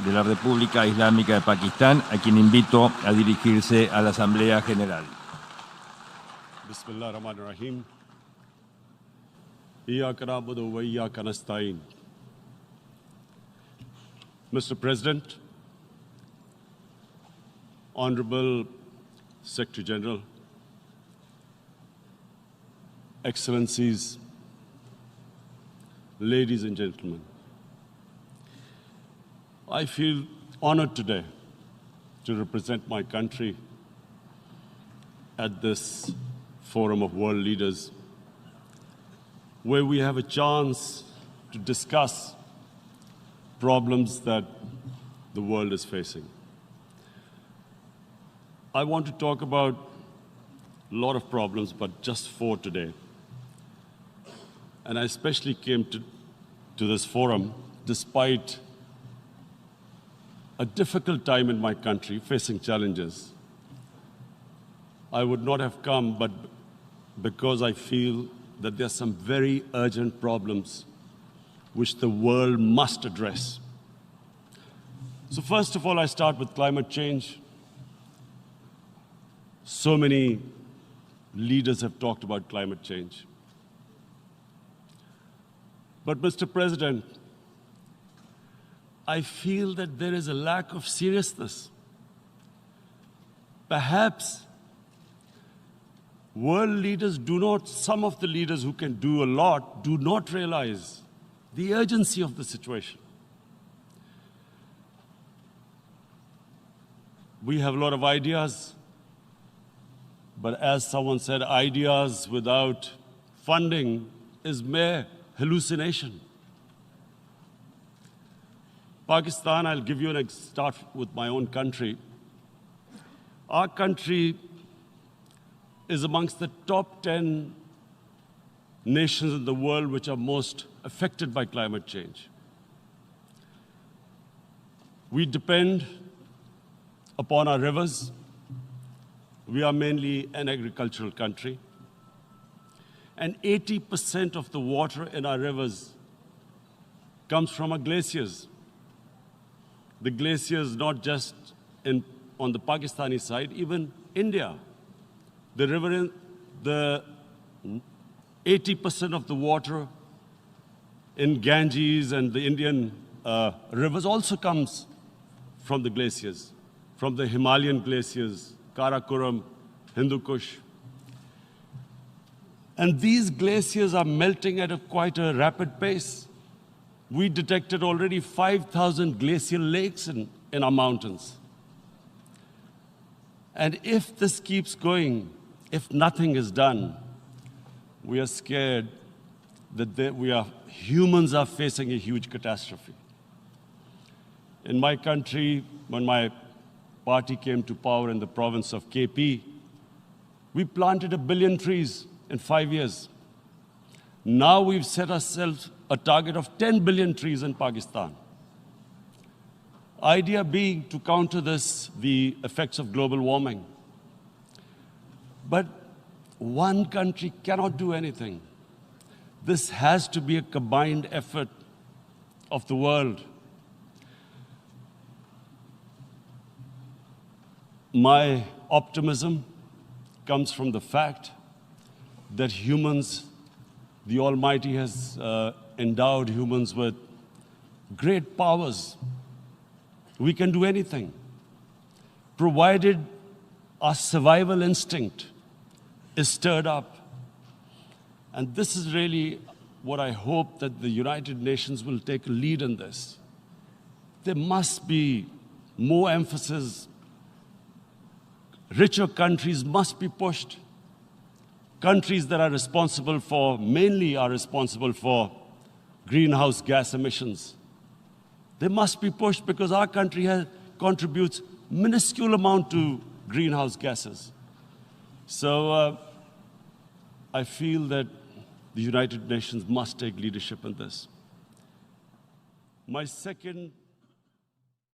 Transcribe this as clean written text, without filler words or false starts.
De la República Islámica de Pakistán, a quien invito a dirigirse a la Asamblea General. Bismillah ar-Rahman ar-Rahim. Iyyaka na'budu wa iyyaka nasta'in. Mr. President, Honorable Secretary General, Excellencies, ladies and gentlemen, I feel honored today to represent my country at this forum of world leaders, where we have a chance to discuss problems that the world is facing. I want to talk about a lot of problems, but just 4 today. And I especially came to this forum despite a difficult time in my country, facing challenges. I would not have come, but because I feel that there are some very urgent problems which the world must address. So first of all, I start with climate change. So many leaders have talked about climate change. But Mr. President, I feel that there is a lack of seriousness. Perhaps world leaders some of the leaders who can do a lot, do not realize the urgency of the situation. We have a lot of ideas, but as someone said, ideas without funding is mere hallucination. Pakistan, I'll give you start with my own country. Our country is amongst the top 10 nations in the world which are most affected by climate change. We depend upon our rivers. We are mainly an agricultural country. And 80% of the water in our rivers comes from our glaciers. The glaciers, not just on the Pakistani side, even India. The 80% of the water in Ganges and the Indian rivers also comes from the glaciers, from the Himalayan glaciers, Karakoram, Hindu Kush. And these glaciers are melting at quite a rapid pace. We detected already 5,000 glacial lakes in our mountains. And if this keeps going, if nothing is done, we are scared that humans are facing a huge catastrophe. In my country, when my party came to power in the province of KP, we planted 1 billion trees in 5 years. Now we've set ourselves a target of 10 billion trees in Pakistan. Idea being to counter the effects of global warming. But one country cannot do anything. This has to be a combined effort of the world. My optimism comes from the fact that humans, the Almighty has endowed humans with great powers. We can do anything, provided our survival instinct is stirred up. And this is really what I hope that the United Nations will take a lead in this. There must be more emphasis. Richer countries must be pushed. Countries that are responsible for, mainly are responsible for greenhouse gas emissions. They must be pushed because our country contributes minuscule amount to greenhouse gases. So I feel that the United Nations must take leadership in this. My second